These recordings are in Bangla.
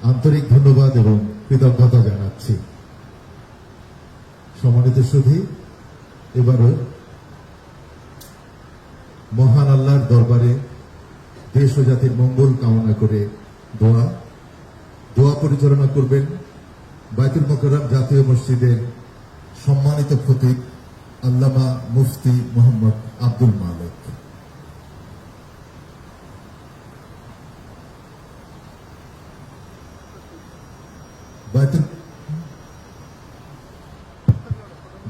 আন্তরিক ধন্যবাদ এবং কৃতজ্ঞতা জানাচ্ছি। সম্মানিত সুধী, এবারও মহান আল্লাহর দরবারে দেশ ও জাতির মঙ্গল কামনা করে দোয়া পরিচালনা করবেন বায়তুল মোকাররম জাতীয় মসজিদের সম্মানিত খতিব আল্লামা মুফতি মোহাম্মদ আব্দুল মালেক।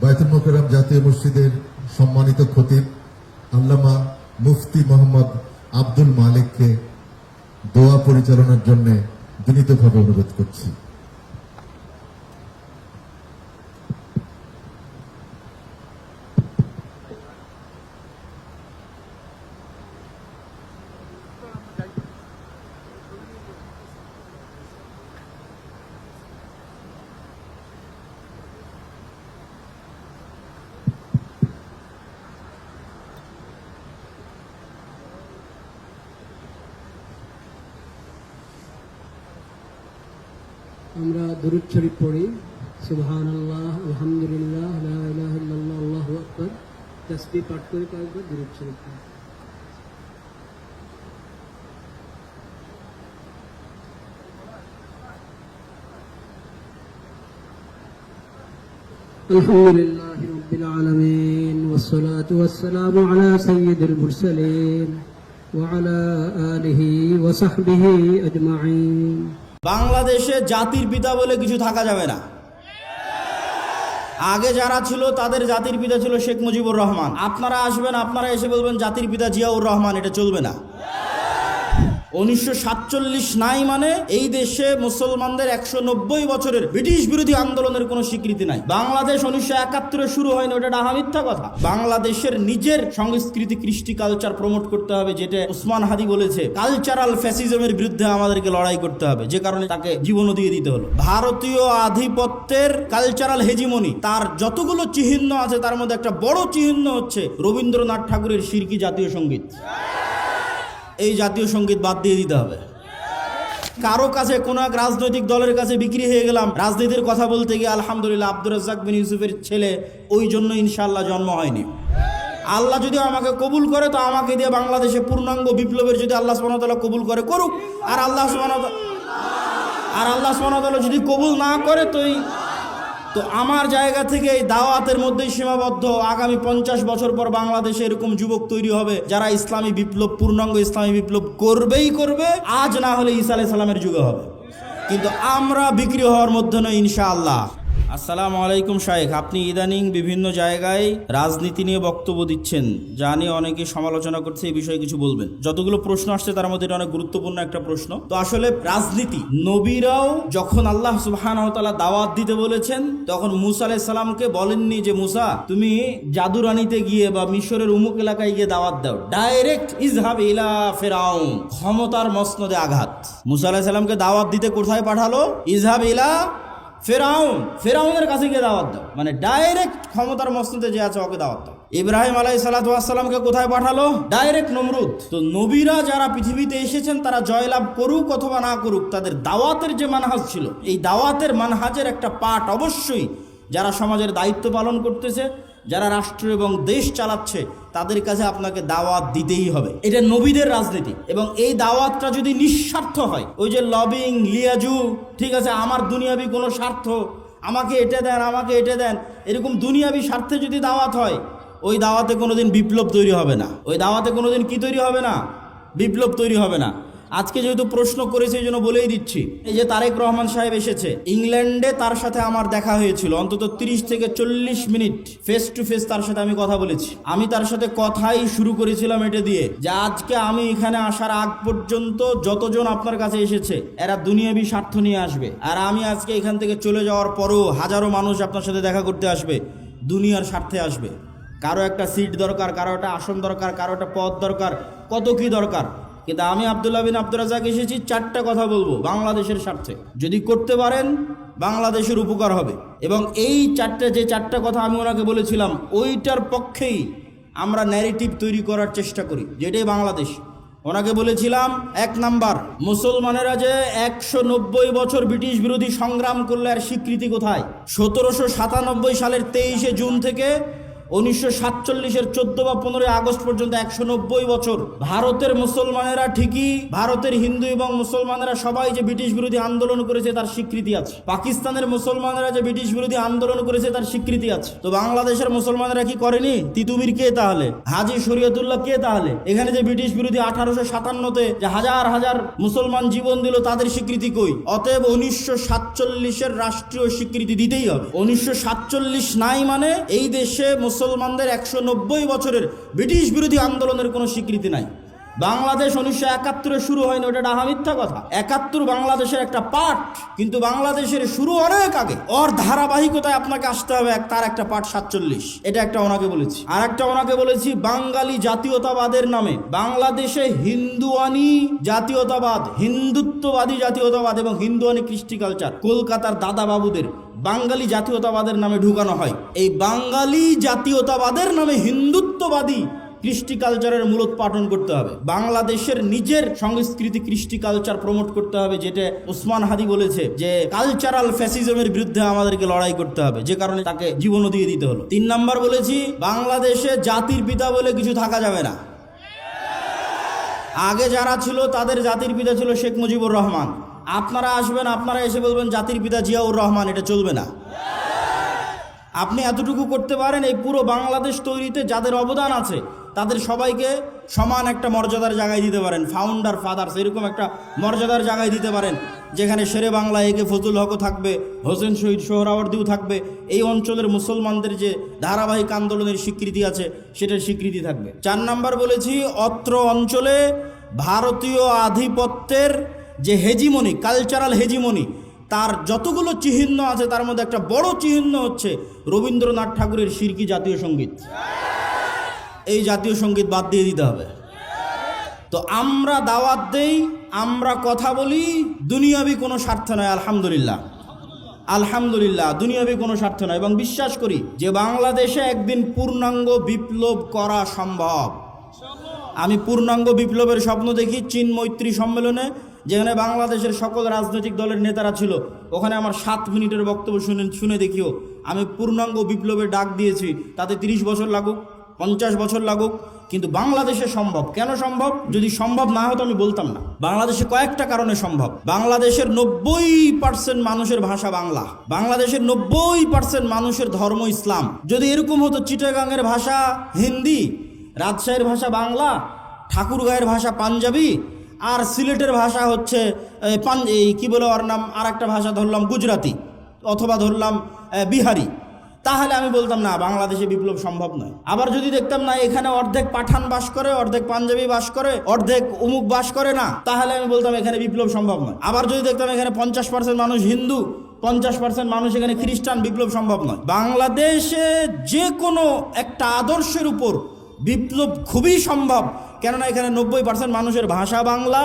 বায়তুল মোকাররম জাতীয় মসজিদের সম্মানিত খতিব আল্লামা মুফতি মোহাম্মদ আব্দুল মালিককে দোয়া পরিচালনার জন্য বিনীতভাবে অনুরোধ করছি। আমরা দুরূদ শরীফ পড়ি। সুবহানাল্লাহ, আলহামদুলিল্লাহ, লা ইলাহা ইল্লাল্লাহ, আল্লাহু আকবার। তাসবিহ পাঠ করে কয়েকবার দুরূদ শরীফ পড়ি। আলহামদুলিল্লাহি রাব্বিল আলামিন ওয়াসসালাতু ওয়াসসালামু আলা সাইয়্যিদিল মুরসালিন ওয়া আলা আলিহি ওয়া সাহবিহি আজমাইন। বাংলাদেশে জাতির পিতা বলে কিছু থাকা যাবে না। আগে যারা ছিল তাদের জাতির পিতা ছিল শেখ মুজিবুর রহমান। আপনারা আসবেন, আপনারা এসে বলবেন জাতির পিতা জিয়াউর রহমান, এটা চলবে না। 1947 নাই মানে এই দেশে মুসলমানদের 190 বছরের ব্রিটিশ বিরোধী আন্দোলনের কোনো স্বীকৃতি নাই। বাংলাদেশ 1971 শুরু হয়নি, ওটা ডাহা মিথ্যা কথা। বাংলাদেশের নিজের সংস্কৃতি, কৃষ্টি, কালচার প্রমোট করতে হবে, যেটা উসমান হাদি বলেছে কালচারাল ফ্যাসিজমের বিরুদ্ধে আমাদেরকে লড়াই করতে হবে, যে কারণে তাকে জীবনও দিয়ে দিতে হলো। ভারতীয় আধিপত্যের কালচারাল হেজিমনি, তার যতগুলো চিহ্ন আছে তার মধ্যে একটা বড় চিহ্ন হচ্ছে রবীন্দ্রনাথ ঠাকুরের শিরকি জাতীয় সঙ্গীত। এই জাতীয় সঙ্গীত বাদ দিয়ে দিতে হবে। কারো কাছে কোনো এক রাজনৈতিক দলের কাছে বিক্রি হয়ে গেলাম রাজনীতির কথা বলতে গিয়ে, আলহামদুলিল্লাহ আব্দুর রাজ্জাক বিন ইউসুফের ছেলে, ওই জন্য ইনশাআল্লাহ জন্ম হয়নি। আল্লাহ যদি আমাকে কবুল করে তো আমাকে দিয়ে বাংলাদেশে পূর্ণাঙ্গ বিপ্লবের যদি আল্লাহ সুবহানাহু ওয়া তাআলা কবুল করে করুক, আর আল্লাহ সুবহানাহু ওয়া তাআলা যদি কবুল না করে তো আমার জায়গা থেকে এই দাওয়াতের মধ্যেই সীমাবদ্ধ। আগামী 50 বছর পর বাংলাদেশে এরকম যুবক তৈরি হবে যারা ইসলামী বিপ্লব, পূর্ণাঙ্গ ইসলামী বিপ্লব করবেই করবে। আজ না হলে ঈসা আলাইহিস সালামের যুগে হবে, কিন্তু আমরা বিক্রি হওয়ার মধ্যে নই ইনশাআল্লাহ। আসসালামু আলাইকুম শায়েখ, আপনি ইদানিং বিভিন্ন জায়গায় রাজনীতি নিয়ে বক্তব্য দিচ্ছেন, যা নিয়ে অনেকে সমালোচনা করছে, এই বিষয়ে কিছু বলবেন? যতগুলো প্রশ্ন আসছে তার মধ্যে এটা অনেক গুরুত্বপূর্ণ একটা প্রশ্ন। তো আসলে রাজনীতি, নবীরাও যখন আল্লাহ সুবহানাহু ওয়া তাআলা দাওয়াত দিতে বলেছেন তখন মুসা আলাইহিস সালামকে বলেননি যে মুসা তুমি জাদুরানিতে গিয়ে বা মিশরের উমুক এলাকায় গিয়ে দাওয়াত দাও, ডাইরেক্ট ইযহাব ইলা ফিরাউন, ক্ষমতার মসনদে আঘাত। মুসা আলাইহিস সালামকে দাওয়াত দিতে কোথায় পাঠালো? ইযহাব ইলা ফেরাউনের কাছে গিয়ে দাওয়াত দাও, মানে ডাইরেক্ট ক্ষমতার মসনদে যে আছে ওকে দাওয়াত দাও। ইব্রাহিম আলাইহিস সালাতু ওয়াস সালামকে কোথায় পাঠালো? ডাইরেক্ট নমরুদ। তো নবীরা যারা পৃথিবীতে এসেছেন তারা জয়লাভ করুক অথবা না করুক, তাদের দাওয়াতের যে মানহাজ ছিল, এই দাওয়াতের মানহাজের একটা পার্ট অবশ্যই যারা সমাজের দায়িত্ব পালন করতেছে, যারা রাষ্ট্র এবং দেশ চালাচ্ছে, তাদের কাছে আপনাকে দাওয়াত দিতেই হবে। এটা নবীদের রাজনীতি। এবং এই দাওয়াতটা যদি নিঃস্বার্থ হয়, ওই যে লবিং, লিয়াজু, ঠিক আছে, আমার দুনিয়াবি কোনো স্বার্থ, আমাকে এটা দেন, আমাকে এটা দেন, এরকম দুনিয়াবি স্বার্থে যদি দাওয়াত হয়, ওই দাওয়াতে কোনোদিন বিপ্লব তৈরি হবে না। ওই দাওয়াতে কোনোদিন কি তৈরি হবে না? বিপ্লব তৈরি হবে না। আজকে যেহেতু প্রশ্ন করেছে এই জন্য বলেই দিচ্ছি, এই যে তারেক রহমান সাহেব এসেছে ইংল্যান্ডে, তার সাথে আমার দেখা হয়েছিল অন্তত 30 থেকে 40 মিনিট ফেস টু ফেস তার সাথে আমি কথা বলেছি। আমি তার সাথে কথাই শুরু করেছিলাম এটা দিয়ে যে আজকে আমি এখানে আসার আগ পর্যন্ত যতজন আপনার কাছে এসেছে এরা দুনিয়াবি স্বার্থ নিয়ে আসবে, আর আমি আজকে এখান থেকে চলে যাওয়ার পরও হাজারো মানুষ আপনার সাথে দেখা করতে আসবে, দুনিয়ার স্বার্থে আসবে। কারো একটা সিট দরকার, কারো একটা আসন দরকার, কারো একটা পদ দরকার, কত কি দরকার। কিন্তু আমি আব্দুল্লাহ বিন আব্দুর রাজ্জাক এসেছি 4টা কথা বলবো বাংলাদেশের স্বার্থে। যদি করতে পারেন বাংলাদেশের উপকার হবে। এবং এই যে চারটা কথা আমি ওনাকে বলেছিলাম, ওইটার পক্ষেই আমরা ন্যারেটিভ তৈরি করার চেষ্টা করি, যেটাই বাংলাদেশ। ওনাকে বলেছিলাম, ১ নাম্বার, মুসলমানেরা যে ১৯০ বছর ব্রিটিশ বিরোধী সংগ্রাম করলে আর স্বীকৃতি কোথায়? ১৭৯৭ সালের ২৩শে জুন থেকে ১৯৪৭-এর ১৪ বা ১৫ আগস্ট পর্যন্ত ১৯০ বছর ভারতের মুসলমানেরা ঠিকই, ভারতের হিন্দু এবং মুসলমানেরা সবাই যে ব্রিটিশ বিরোধী আন্দোলন করেছে তার স্বীকৃতি আছে। পাকিস্তানের মুসলমানেরা যে ব্রিটিশ বিরোধী আন্দোলন করেছে তার স্বীকৃতি আছে। তো বাংলাদেশের মুসলমানেরা কি করেনি? তিতুমির কে তাহলে? হাজী শরীয়তুল্লাহ কে তাহলে? এখানে যে ব্রিটিশ বিরোধী ১৮৫৭-তে যে হাজার হাজার মুসলমান জীবন দিল তাদের স্বীকৃতি কই? অতএব ১৯৪৭-এর রাষ্ট্রীয় স্বীকৃতি দিতেই হবে। ১৯৪৭ নাই মানে এই দেশে মুসলমানদের ১৯০ বছরের ব্রিটিশ বিরোধী আন্দোলনের কোনো স্বীকৃতি নাই। বাংলাদেশ ১৯৭১-এ শুরু হয়নি, ওটা ডাহা মিথ্যা কথা। ৭১ বাংলাদেশের একটা পার্ট, কিন্তু বাংলাদেশের শুরু অনেক আগে। ওর ধারাবাহিকতায় আপনাকে আসতে হবে, তার একটা পার্ট ৪৭। এটা একটা ওনাকে বলেছি। আর একটা ওনাকে বলেছি, বাঙালি জাতীয়তাবাদের নামে বাংলাদেশে হিন্দুয়ানি জাতীয়তাবাদ, হিন্দুত্ববাদী জাতীয়তাবাদ এবং হিন্দুয়ানি কৃষ্টি কালচার কলকাতার দাদাবাবুদের বাঙালি জাতীয়তাবাদের নামে ঢুকানো হয়। এই বাঙালি জাতীয়তাবাদের নামে হিন্দুত্ববাদী কৃষ্টি কালচারের মূলোৎপাটন করতে হবে। বাংলাদেশের নিজের সংস্কৃতি কৃষ্টি কালচার প্রমোট করতে হবে, যেটা ওসমান হাদি বলেছে যে কালচারাল ফ্যাসিজমের বিরুদ্ধে আমাদেরকে লড়াই করতে হবে, যে কারণে তাকে জীবনও দিয়ে দিতে হলো। ৩ নাম্বার বলেছি, বাংলাদেশে জাতির পিতা বলে কিছু থাকা যাবে না। আগে যারা ছিল তাদের জাতির পিতা ছিল শেখ মুজিবুর রহমান। আপনারা আসবেন, আপনারা এসে বলবেন জাতির পিতা জিয়াউর রহমান, এটা চলবে না। আপনি এতটুকু করতে পারেন, এই পুরো বাংলাদেশ তৈরিতে যাদের অবদান আছে তাদের সবাইকে সমান একটা মর্যাদার জায়গায় দিতে পারেন। ফাউন্ডার ফাদার্স এরকম একটা মর্যাদার জায়গায় দিতে পারেন, যেখানে শেরে বাংলা একে ফজলুল হকও থাকবে, হোসেন শহীদ সোহরাওয়ার্দীও থাকবে। এই অঞ্চলের মুসলমানদের যে ধারাবাহিক আন্দোলনের স্বীকৃতি আছে সেটার স্বীকৃতি থাকবে। ৪ নাম্বার বলেছি, অত্র অঞ্চলে ভারতীয় আধিপত্যের যে হেজিমনি, কালচারাল হেজিমনি, তার যতগুলো চিহ্ন আছে তার মধ্যে একটা বড় চিহ্ন হচ্ছে রবীন্দ্রনাথ ঠাকুরের শিরকি জাতীয় সঙ্গীত। এই জাতীয় সঙ্গীত বাদ দিয়ে দিতে হবে। তো আমরা দাওয়াত দেই, আমরা কথা বলি, দুনিয়াবি কোনো স্বার্থ নয়। আলহামদুলিল্লাহ, আলহামদুলিল্লাহ, দুনিয়াবি কোনো স্বার্থ নয়। এবং বিশ্বাস করি যে বাংলাদেশে একদিন পূর্ণাঙ্গ বিপ্লব করা সম্ভব। আমি পূর্ণাঙ্গ বিপ্লবের স্বপ্ন দেখি চীন মৈত্রী সম্মেলনে, যেখানে বাংলাদেশের সকল রাজনৈতিক দলের নেতারা ছিল। ওখানে আমার 7 মিনিটের বক্তব্য শুনে দেখিও। আমি পূর্ণাঙ্গ বিপ্লবের ডাক দিয়েছি, তাতে 30 বছর লাগুক, 50 বছর লাগুক, কিন্তু বাংলাদেশে সম্ভব। কেন সম্ভব? যদি সম্ভব না হতো আমি বলতাম না। বাংলাদেশে কয়েকটা কারণে সম্ভব। বাংলাদেশের 90% মানুষের ভাষা বাংলা, বাংলাদেশের 90% মানুষের ধর্ম ইসলাম। যদি এরকম হতো চিটাগাংয়ের ভাষা হিন্দি, রাজশাহীর ভাষা বাংলা, ঠাকুরগাঁয়ের ভাষা পাঞ্জাবি, আর সিলেটের ভাষা হচ্ছে কি বলে ওর নাম, আর একটা ভাষা ধরলাম গুজরাতি অথবা ধরলাম বিহারি, তাহলে আমি বলতাম না বাংলাদেশে বিপ্লব সম্ভব নয়। আবার যদি দেখতাম না এখানে অর্ধেক পাঠান বাস করে, অর্ধেক পাঞ্জাবি বাস করে, অর্ধেক অমুক বাস করে না, তাহলে আমি বলতাম এখানে বিপ্লব সম্ভব নয়। আবার যদি দেখতাম এখানে 50% মানুষ হিন্দু, 50% মানুষ এখানে খ্রিস্টান, বিপ্লব সম্ভব নয়। বাংলাদেশে যে কোনো একটা আদর্শের উপর বিপ্লব খুবই সম্ভব, কেননা এখানে 90% মানুষের ভাষা বাংলা,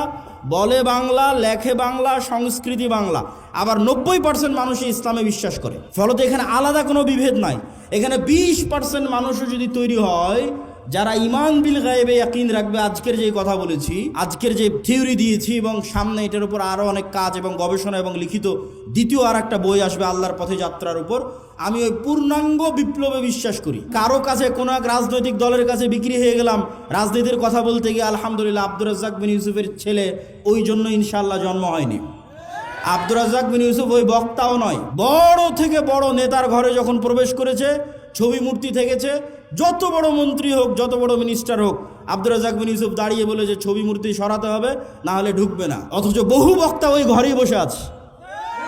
বলে বাংলা, লেখে বাংলা, সংস্কৃতি বাংলা। আবার 90% মানুষই ইসলামে বিশ্বাস করে। ফলত এখানে আলাদা কোনো বিভেদ নাই। এখানে 20% মানুষও যদি তৈরি হয় যারা ঈমান বিল গায়বে ইয়াকিন রাখবে, আজকের যে কথা বলেছি, আজকের যে থিওরি দিয়েছি, এবং সামনে এটার উপর আরও অনেক কাজ এবং গবেষণা এবং লিখিত দ্বিতীয় আর একটা বই আসবে আল্লাহর পথে যাত্রার উপর, আমি ওই পূর্ণাঙ্গ বিপ্লবে বিশ্বাস করি। কারো কাছে কোনো এক রাজনৈতিক দলের কাছে বিক্রি হয়ে গেলাম রাজনীতির কথা বলতে গিয়ে, আলহামদুলিল্লাহ আব্দুর রাজ্জাক বিন ইউসুফের ছেলে, ওই জন্য ইনশাআল্লাহ জন্ম হয়নি। আব্দুর রাজ্জাক বিন ইউসুফ ওই বক্তাও নয়, বড় থেকে বড় নেতার ঘরে যখন প্রবেশ করেছে ছবি মূর্তি থেকেছে, যত বড় মন্ত্রী হোক, যত বড় মিনিস্টার হোক, আব্দুর রাজ্জাক বিন ইউসুফ দাঁড়িয়ে বলে যে ছবি মূর্তি সরাতে হবে, না হলে ঢুকবে না। অথচ বহু বক্তা ওই ঘরেই বসে আছে।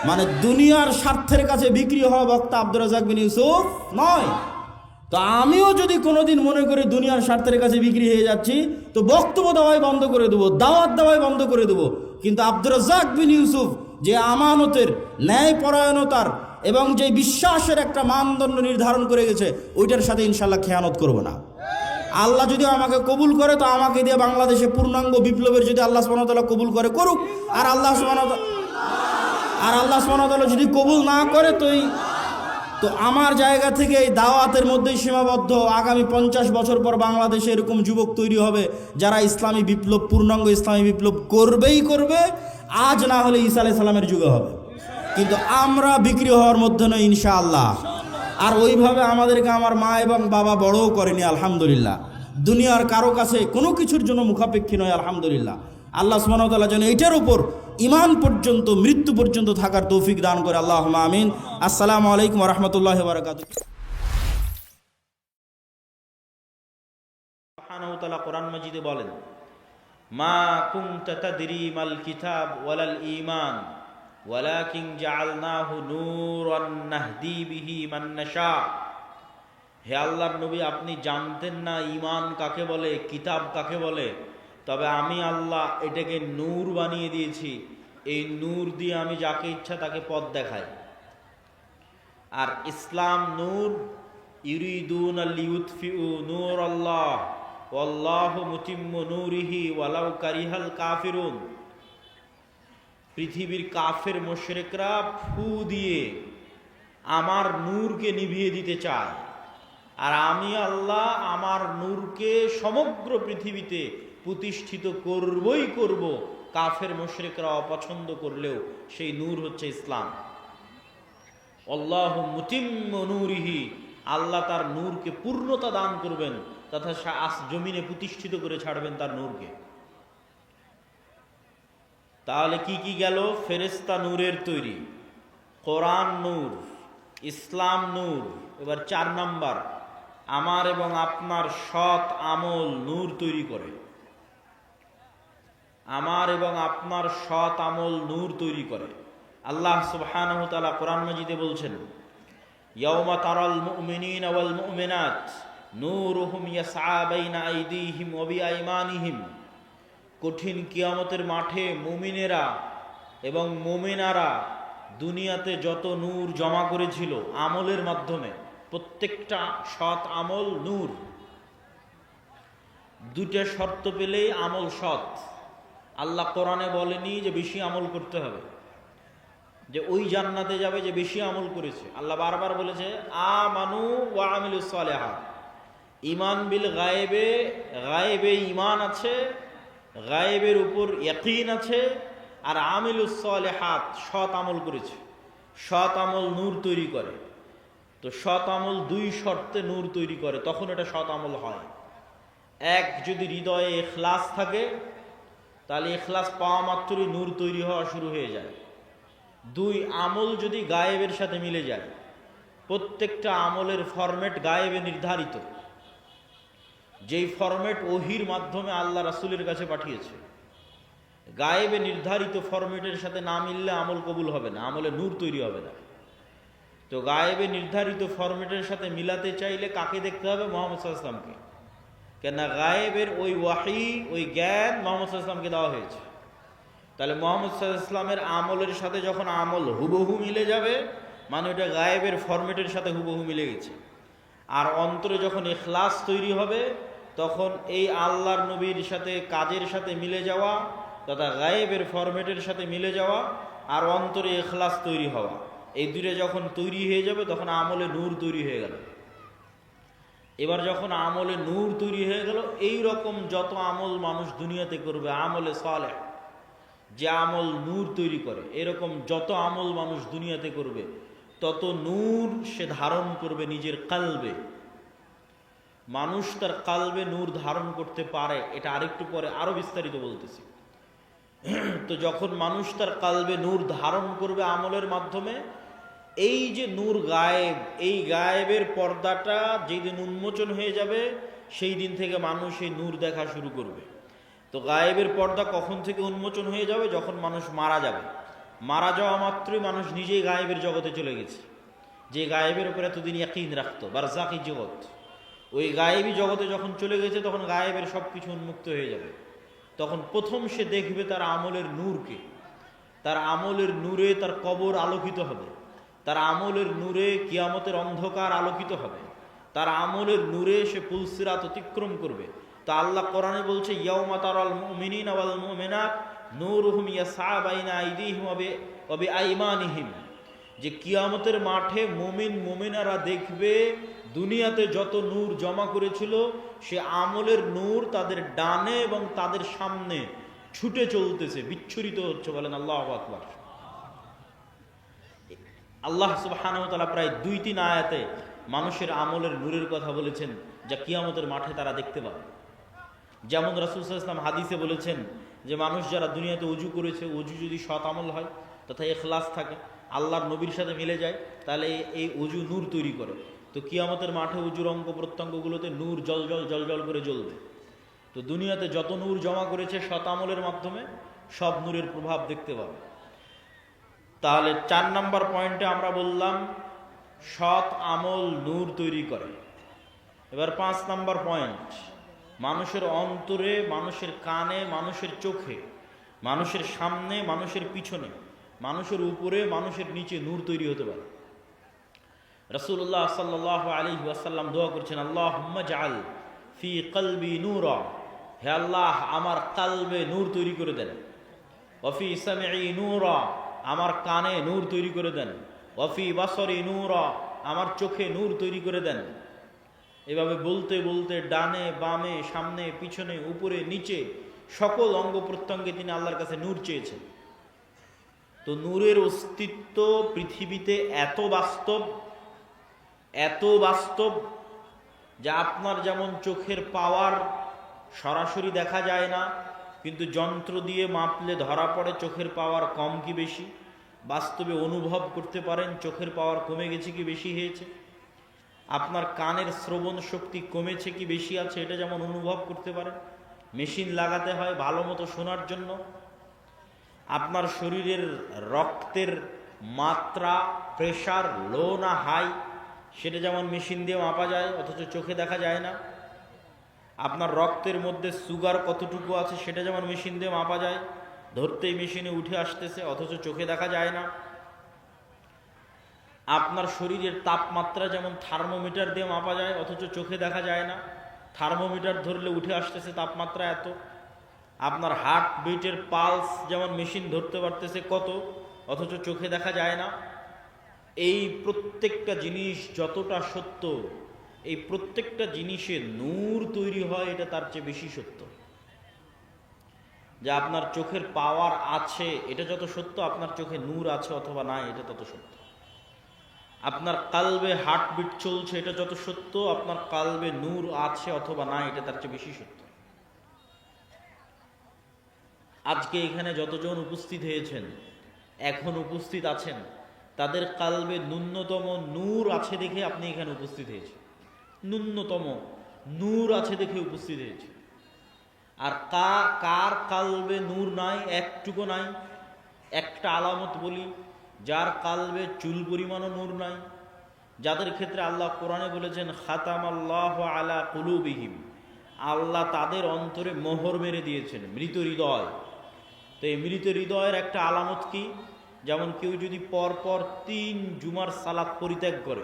মানে দুনিয়ার স্বার্থের কাছে বিক্রি হওয়া বক্তা আব্দুর রাজ্জাক বিন ইউসুফ নয়। তো আমিও যদি কোনোদিন মনে করি দুনিয়ার স্বার্থের কাছে বিক্রি হয়ে যাচ্ছি, তো বক্তব্য দেওয়াই বন্ধ করে দেবো, দাওয়াত দেওয়াই বন্ধ করে দেবো। কিন্তু আব্দুর রাজ্জাক বিন ইউসুফ যে আমানতের, ন্যায়পরায়ণতার এবং যে বিশ্বাসের একটা মানদণ্ড নির্ধারণ করে গেছে, ওইটার সাথে ইনশাল্লাহ খেয়ানত করবো না। আল্লাহ যদি আমাকে কবুল করে, তো আমাকে দিয়ে বাংলাদেশে পূর্ণাঙ্গ বিপ্লবের যদি আল্লাহ সুবহানাহু ওয়া তাআলা কবুল করে, করুক। আর আল্লাহ সুবহানাহু ওয়া তাআলা যদি কবুল না করে, তো তো আমার জায়গা থেকে এই দাওয়াতের মধ্যেই সীমাবদ্ধ। আগামী 50 বছর পর বাংলাদেশে এরকম যুবক তৈরি হবে যারা ইসলামী বিপ্লব, পূর্ণাঙ্গ ইসলামী বিপ্লব করবেই করবে, আজ না হলে ঈসা আলাইহিস সালামের যুগে হবে। কিন্তু আমরা বিক্রি হওয়ার মধ্যে নই ইনশাআল্লাহ। আর ওইভাবে আমাদেরকে আমার মা এবং বাবা বড়ও করেনি আলহামদুলিল্লাহ। দুনিয়ার কারো কাছে কোনো কিছুর জন্য মুখাপেক্ষী নয় আলহামদুলিল্লাহ। আল্লাহ সুবহানাহু ওয়া তাআলা যেন এইটার উপর ঈমান পর্যন্ত, মৃত্যু পর্যন্ত থাকার তৌফিক দান করে, আল্লাহুম্মা আমিন। আসসালামু আলাইকুম ওয়া রাহমাতুল্লাহি ওয়া বারাকাতুহু। সুবহানাহু ওয়া তাআলা কোরআন মাজিদে বলেন, মা কুনতা তাদরি মাল কিতাব ওয়ালাল ঈমান ওয়ালাকিন জাআলনাহু নূরান নাহদি বিহি মান নাশা। হে আল্লাহর নবী, আপনি জানতেন না ঈমান কাকে বলে, কিতাব কাকে বলে, তবে আমি আল্লাহ এটাকে নূর বানিয়ে দিয়েছি। এই নূর দিয়ে আমি যাকে ইচ্ছা তাকে পথ দেখাই। আর ইসলাম নূর, ইউরিদুনা লিইউতফিউ নূরাল্লাহ ওয়াল্লাহু মুতিম্মু নূরিহি ওয়ালাউ কারিহাল কাফিরুন। পৃথিবীর কাফের মুশরিকরা ফু দিয়ে আমার নূরকে নিভিয়ে দিতে চায়, আর আমি আল্লাহ আমার নূরকে সমগ্র পৃথিবীতে প্রতিষ্ঠিত করবই করব। কাফের মুশরিকরা অপছন্দ করলেও সেই নূর হচ্ছে ইসলাম। আল্লাহু মুতিম্মু নূরিহি, আল্লাহ তার নূরকে পূর্ণতা দান করবেন তথা জমিনে প্রতিষ্ঠিত করে ছাড়বেন তার নূরকে। তাহলে কি কি গেল? ফেরেশতা নূরের তৈরি, কোরআন নূর, ইসলাম নূর। এবার 4 নাম্বার, আমার এবং আপনার সৎ আমল নূর তৈরি করে। আমার এবং আপনার সৎ আমল নূর তৈরি করে। আল্লাহ সুবহানাহু ওয়া তাআলা কোরআন মাজিদে বলছেন, ইয়াউমা তারাল মুমিনিনা ওয়াল মুমিনাত নূরুহুম ইয়াসআ বাইনা আইদিহিম ওয়া বিআইমানিহিম। কঠিন কিয়ামতের মাঠে মুমিনেরা এবং মুমিনারা দুনিয়াতে যত নূর জমা করেছিল আমলের মাধ্যমে, প্রত্যেকটা সৎ আমল নূর। 2টা শর্ত পেলেই আমল সৎ। আল্লাহ কোরআনে বলেনি যে বেশি আমল করতে হবে, যে ওই জান্নাতে যাবে যে বেশি আমল করেছে। আল্লাহ বারবার বলেছে আমানু ওয়া আমিলুস সালিহাত। ঈমান বিল গায়েবে, গায়েবে ঈমান আছে, গায়েবের উপর ইয়াকিন আছে, আর আমিলুস সালিহাত সৎ আমল করেছে। সৎ আমল নূর তৈরি করে। তো সৎ আমল 2 শর্তে নূর তৈরি করে, তখন এটা সৎ আমল হয়। 1, যদি হৃদয়ে ইখলাস থাকে, তাহলে ইখলাস পাওয়া মাত্রই নূর তৈরি হওয়া শুরু হয়ে যায়। 2, আমল যদি গায়েবের সাথে মিলে যায়। প্রত্যেকটা আমলের ফরম্যাট গায়েবে নির্ধারিত, যেই ফরম্যাট ওহির মাধ্যমে আল্লাহ রাসূলের কাছে পাঠিয়েছে। গায়েবে নির্ধারিত ফরম্যাটের সাথে না মিললে আমল কবুল হবে না, আমলে নূর তৈরি হবে না। তো গায়েবে নির্ধারিত ফরম্যাটের সাথে মিলাতে চাইলে কাকে দেখতে হবে? মুহাম্মদ সাল্লাল্লাহু আলাইহি ওয়াসাল্লামকে। কেন গায়েবের ওই ওয়াহি, ওই জ্ঞান মুহাম্মদ সাল্লাল্লাহু আলাইহি ওয়াসাল্লামকে দেওয়া হয়েছে। তাহলে মুহাম্মদ সাল্লাল্লাহু আলাইহি ওয়াসাল্লামের আমলের সাথে যখন আমল হুবহু মিলে যাবে, মানে ওটা গায়েবের ফরম্যাটের সাথে হুবহু মিলে গেছে। আর অন্তরে যখন ইখলাস তৈরি হবে, তখন এই আল্লাহর নবীর সাথে কাজের সাথে মিলে যাওয়া তথা গায়েবের ফরম্যাটের সাথে মিলে যাওয়া আর অন্তরে ইখলাস তৈরি হওয়া, এই 2টা যখন তৈরি হয়ে যাবে তখন আমলে নূর তৈরি হয়ে গেল। এবার যখন আমলে নূর তৈরি হয়ে গেল, এই রকম যত আমল মানুষ দুনিয়াতে করবে, আমলে সালেহ, যে আমল নূর তৈরি করে, এরকম যত আমল মানুষ দুনিয়াতে করবে তত নূর সে ধারণ করবে নিজের কালবে। মানুষ তার কালবে নূর ধারণ করতে পারে, এটা আরেকটু পরে আরো বিস্তারিত বলতেছি। তো যখন মানুষ তার কালবে নূর ধারণ করবে আমলের মাধ্যমে, এই যে নূর গায়েব, এই গায়েবের পর্দাটা যেদিন উন্মোচন হয়ে যাবে, সেই দিন থেকে মানুষ এই নূর দেখা শুরু করবে। তো গায়েবের পর্দা কখন থেকে উন্মোচন হয়ে যাবে? যখন মানুষ মারা যাবে। মারা যাওয়া মাত্রই মানুষ নিজেই গায়েবের জগতে চলে গেছে। যে গায়েবের উপরে এতদিন ইয়াকিন রাখতো, বারজাকি জগৎ, ওই গায়েবী জগতে যখন চলে গেছে তখন গায়েবের সব কিছু উন্মুক্ত হয়ে যাবে। তখন প্রথম সে দেখবে তার আমলের নূরকে। তার আমলের নূরে তার কবর আলোকিত হবে, তার আমলের নূরে কিয়ামতের অন্ধকার আলোকিত হবে, তার আমলের নূরে সে পুলসিরাত অতিক্রম করবে। তো আল্লাহ কোরআনে বলছে, ইয়াউমা তারাল মুমিনিনা ওয়াল মুমিনাত নূরুহুম ইয়াসআ বাইনা আইদিহিম ওয়া বিআইমানিহিম। যে কিয়ামতের মাঠে মুমিন মুমিনারা দেখবে দুনিয়াতে যত নূর জমা করেছিল সে আমলের নূর তাদের ডানে এবং তাদের সামনে ছুটে চলতেছে, বিচ্ছুরিত হচ্ছে। বলেন আল্লাহু আকবার। আল্লাহ সুবহানাহু ওয়া তাআলা প্রায় 2-3 আয়াতে মানুষের আমলের নূরের কথা বলেছেন, যা কিয়ামতের মাঠে তারা দেখতে পাবে। যেমন রাসূল সাল্লাল্লাহু আলাইহি ওয়াসাল্লাম হাদিসে বলেছেন যে মানুষ যারা দুনিয়াতে উজু করেছে, উজু যদি সৎ আমল হয় তথা ইখলাস থাকে, আল্লাহর নবীর সাথে মিলে যায়, তাহলে এই উজু নূর তৈরি করে। তো কিয়ামতের মাঠে উজুর অঙ্গ প্রত্যঙ্গগুলোতে নূর জল জল করে জ্বলবে। তো দুনিয়াতে যত নূর জমা করেছে সৎ আমলের মাধ্যমে, সব নূরের প্রভাব দেখতে পাবে। তাহলে 4 নম্বর পয়েন্টে আমরা বললাম সৎ আমল নূর তৈরি করে। এবার 5 নম্বর পয়েন্ট, মানুষের অন্তরে, মানুষের কানে, মানুষের চোখে, মানুষের সামনে, মানুষের পিছনে, মানুষের উপরে, মানুষের নিচে নূর তৈরি হতে পারে। রাসূলুল্লাহ সাল্লাল্লাহু আলাইহি ওয়াসাল্লাম দোয়া করছেন, আল্লাহুম্মা জাআল ফি কলবি নূরা, হে আল্লাহ আমার কালবে নূর তৈরি করে দেন। ওয়া ফি সামঈ নূরা, আমার কানে নূর তৈরি করে দেন। ওয়া ফি বাসরি নূরা, আমার চোখে নূর তৈরি করে দেন। এভাবে বলতে বলতে ডানে বামে, সামনে পিছনে, উপরে নিচে সকল অঙ্গ প্রত্যঙ্গে তিনি আল্লাহর কাছে নূর চেয়েছেন। তো নূরের অস্তিত্ব পৃথিবীতে এত বাস্তব যে আপনার যেমন চোখের পাওয়ার সরাসরি দেখা যায় না, কিন্তু যন্ত্র দিয়ে মাপলে ধরা পড়ে চোখের পাওয়ার কম কি বেশি। বাস্তবে অনুভব করতে পারেন চোখের পাওয়ার কমে গেছে কি বেশি হয়েছে। আপনার কানের শ্রবণ শক্তি কমেছে কি বেশি আছে, এটা যেমন অনুভব করতে পারেন। মেশিন লাগাতে হয় ভালো মতো শোনার জন্য। আপনার শরীরের রক্তের মাত্রা, প্রেশার লো না হাই, সেটা যেমন মেশিন দিয়ে মাপা যায়, অথচ চোখে দেখা যায় না। আপনার রক্তের মধ্যে সুগার কতটুকু আছে সেটা যেমন মেশিন দিয়ে মাপা যায়, ধরতেই মেশিনে উঠে আসতেছে, অথচ চোখে দেখা যায় না। আপনার শরীরের তাপমাত্রা যেমন থার্মোমিটার দিয়ে মাপা যায়, অথচ চোখে দেখা যায় না। থার্মোমিটার ধরলে উঠে আসতেছে তাপমাত্রা এত। আপনার হার্ট বিটের পালস যেমন মেশিন ধরতে পারতেছে কত, অথচ চোখে দেখা যায় না। এই প্রত্যেকটা জিনিস যতটা সত্য, এই প্রত্যেকটা জিনিসে নূর তৈরি হয়, এটা তার চেয়ে বেশি সত্য। যে আপনার চোখের পাওয়ার আছে এটা যত সত্য, আপনার চোখে নূর আছে অথবা নাই এটা তত সত্য। আপনার কালবে হার্টবিট চলছে এটা যত সত্য, আপনার কালবে নূর আছে অথবা নাই এটা তার চেয়ে বেশি সত্য। আজকে এখানে যতজন উপস্থিত হয়েছেন, এখন উপস্থিত আছেন, তাদের কালবে ন্যূনতম নূর আছে দেখে আপনি এখানে উপস্থিত হয়েছেন। ন্যূনতম নূর আছে দেখে উপস্থিত হয়েছে। আর কার কালবে নূর নাই, একটুকু নাই। একটা আলামত বলি, যার কালবে চুল পরিমাণও নূর নাই, যাদের ক্ষেত্রে আল্লাহ কোরআনে বলেছেন খাতামাল্লাহু আলা কুলুবিহিম, আল্লাহ তাদের অন্তরে মোহর মেরে দিয়েছেন, মৃত হৃদয়। তো এই মৃত হৃদয়ের একটা আলামত কি? যেমন কেউ যদি পরপর 3 জুমার সালাত পরিত্যাগ করে,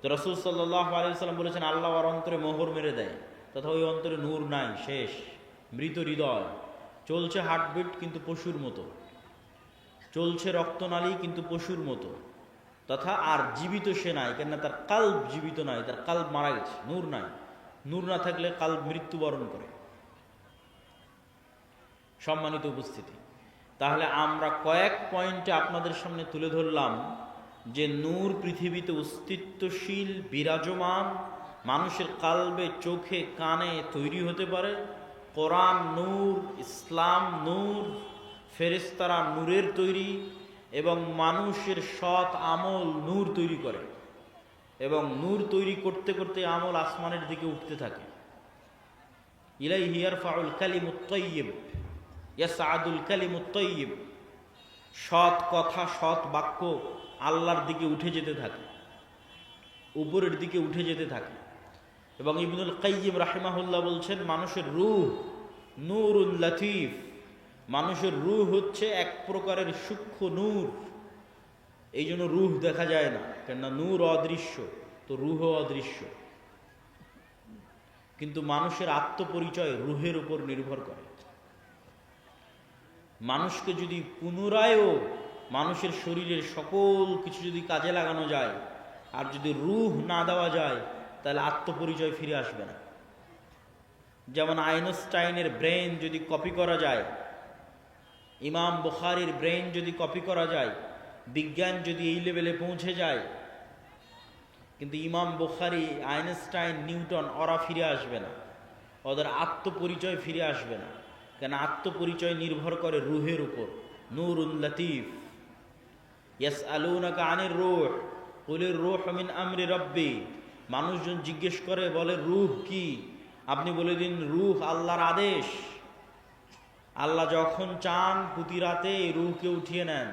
তো রাসূল সাল্লাল্লাহু আলাইহি ওয়াসাল্লাম বলেছেন আল্লাহ ওর অন্তরে মোহর মেরে দেয়, তথা ওই অন্তরে নূর নাই, শেষ, মৃত হৃদয়। চলছে হার্টবিট কিন্তু পশুর মতো, চলছে রক্তনালী কিন্তু পশুর মতো, তথা আর জীবিত সে নাই, কেননা তার কাল্ব জীবিত নাই, তার কাল্ব মারা গেছে, নূর নাই। নূর না থাকলে কাল্ব মৃত্যুবরণ করে। সম্মানিত উপস্থিতি, তাহলে আমরা কয়েক পয়েন্টে আপনাদের সামনে তুলে ধরলাম যে নূর পৃথিবীতে অস্তিত্বশীল, বিরাজমান, মানুষের কালবে, চোখে, কানে তৈরি হতে পারে। কোরআন নূর, ইসলাম নূর, ফেরেশতারা নূরের তৈরি, এবং মানুষের সৎ আমল নূর তৈরি করে, এবং নূর তৈরি করতে করতে আমল আসমানের দিকে উঠতে থাকে। ইলাইহি ইয়ারফাউল কালিমুত তাইয়্যিব ইয়াসআদুল কালিমুত তাইয়্যিব, সৎ কথা, সৎ বাক্য আল্লাহর দিকে উঠে যেতে থাকে, উপরের দিকে উঠে যেতে থাকে। এবং ইবনুল কাইয়্যিম রাহিমাহুল্লাহ বলছেন মানুষের রূহ নূরুন লাতীফ, মানুষের রূহ হচ্ছে এক প্রকারের সূক্ষ্ম নূর। এই জন্য রূহ দেখা যায় না, কেননা নূর অদৃশ্য, তো রূহ অদৃশ্য। কিন্তু মানুষের আত্মপরিচয় রূহের উপর নির্ভর করে। মানুষকে যদি পুনরায়ও মানুষের শরীরের সকল কিছু যদি কাজে লাগানো যায় আর যদি রূহ না দেওয়া যায় তাহলে আত্মপরিচয় ফিরে আসবে না। যেমন আইনস্টাইনের ব্রেন যদি কপি করা যায়, ইমাম বুখারীর ব্রেন যদি কপি করা যায়, বিজ্ঞান যদি এই লেভেলে পৌঁছে যায়, কিন্তু ইমাম বুখারী, আইনস্টাইন, নিউটন ওরা ফিরে আসবে না, ওদের আত্মপরিচয় ফিরে আসবে না। কেন? আত্মপরিচয় নির্ভর করে রুহের উপর। নূরুল লতিফ, ইয়াসআলুনাকা আনির রূহ কুলির রূহ মিন আমরি রাব্বি। মানুষজন জিজ্ঞেস করে, বলে রূহ কি? আপনি বলে দিন রূহ আল্লাহর আদেশ। আল্লাহ যখন চান প্রতি রাতে এই রূহকে উঠিয়ে নেন।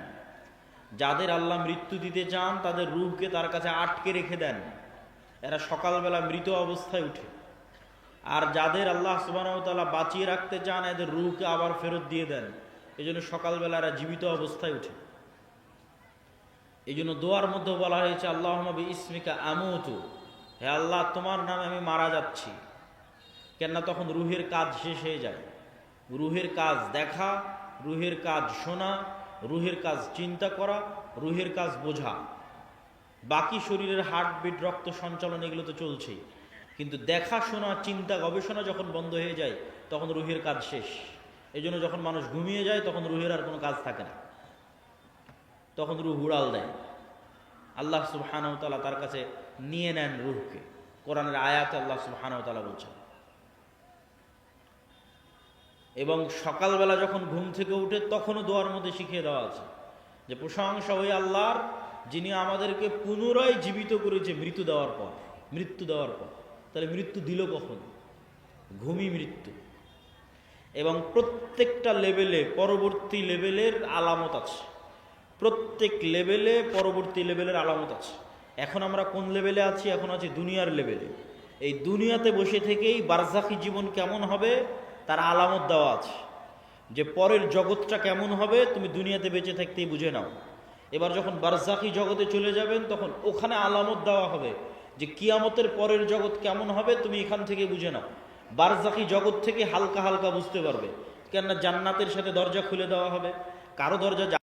যাদের আল্লাহ মৃত্যু দিতে চান তাদের রূহকে তার কাছে আটকে রেখে দেন, এরা সকালবেলা মৃত অবস্থায় উঠে। আর যাদের আল্লাহ সুবহানাহু ওয়া তাআলা বাঁচিয়ে রাখতে চান এদের রূহকে আবার ফেরত দিয়ে দেন। এই জন্য সকালবেলা এরা জীবিত অবস্থায় উঠে। এই জন্য দোয়ার মধ্যে বলা হয়েছে আল্লাহুম্মা বিইসমিকা আমুতু, হে আল্লাহ তোমার নামে আমি মারা যাচ্ছি। কেননা তখন রুহের কাজ শেষ হয়ে যায়। রুহের কাজ দেখা, রুহের কাজ শোনা, রুহের কাজ চিন্তা করা, রুহের কাজ বোঝা। বাকি শরীরের হার্টবিট, রক্ত সঞ্চালন এগুলো তো চলছেই, কিন্তু দেখা, শোনা, চিন্তা, গবেষণা যখন বন্ধ হয়ে যায় তখন রুহের কাজ শেষ। এই জন্য যখন মানুষ ঘুমিয়ে যায় তখন রুহের আর কোনো কাজ থাকে না, তখন রুহ উড়াল দেয়। আল্লাহ সুবহানাহু ওয়া তাআলা তার কাছে নিয়ে নেন রুহকে। কোরআনের আয়াতে আল্লাহ সুবহানাহু ওয়া তাআলা বলছেন। এবং সকালবেলা যখন ঘুম থেকে উঠে তখনও দোয়ার মধ্যে শিখিয়ে দেওয়া আছে যে প্রশংসা ওই আল্লাহর যিনি আমাদেরকে পুনরায় জীবিত করেছে মৃত্যু দেওয়ার পর। তাহলে মৃত্যু দিল কখন? ঘুমই মৃত্যু। এবং প্রত্যেকটা লেভেলে পরবর্তী লেভেলের আলামত আছে। প্রত্যেক লেভেলে পরবর্তী লেভেলের আলামত আছে। এখন আমরা কোন লেভেলে আছি? এখন আছি দুনিয়ার লেভেলে। এই দুনিয়াতে বসে থেকেই বারজাখী জীবন কেমন হবে তার আলামত দেওয়া আছে, যে পরের জগৎটা কেমন হবে তুমি দুনিয়াতে বেঁচে থাকতেই বুঝে নাও। এবার যখন বারজাখী জগতে চলে যাবেন তখন ওখানে আলামত দেওয়া হবে যে কিয়ামতের পরের জগৎ কেমন হবে তুমি এখান থেকে বুঝে নাও। বারজাখী জগৎ থেকে হালকা হালকা বুঝতে পারবে, কেননা জান্নাতের সাথে দরজা খুলে দেওয়া হবে। কারো দরজা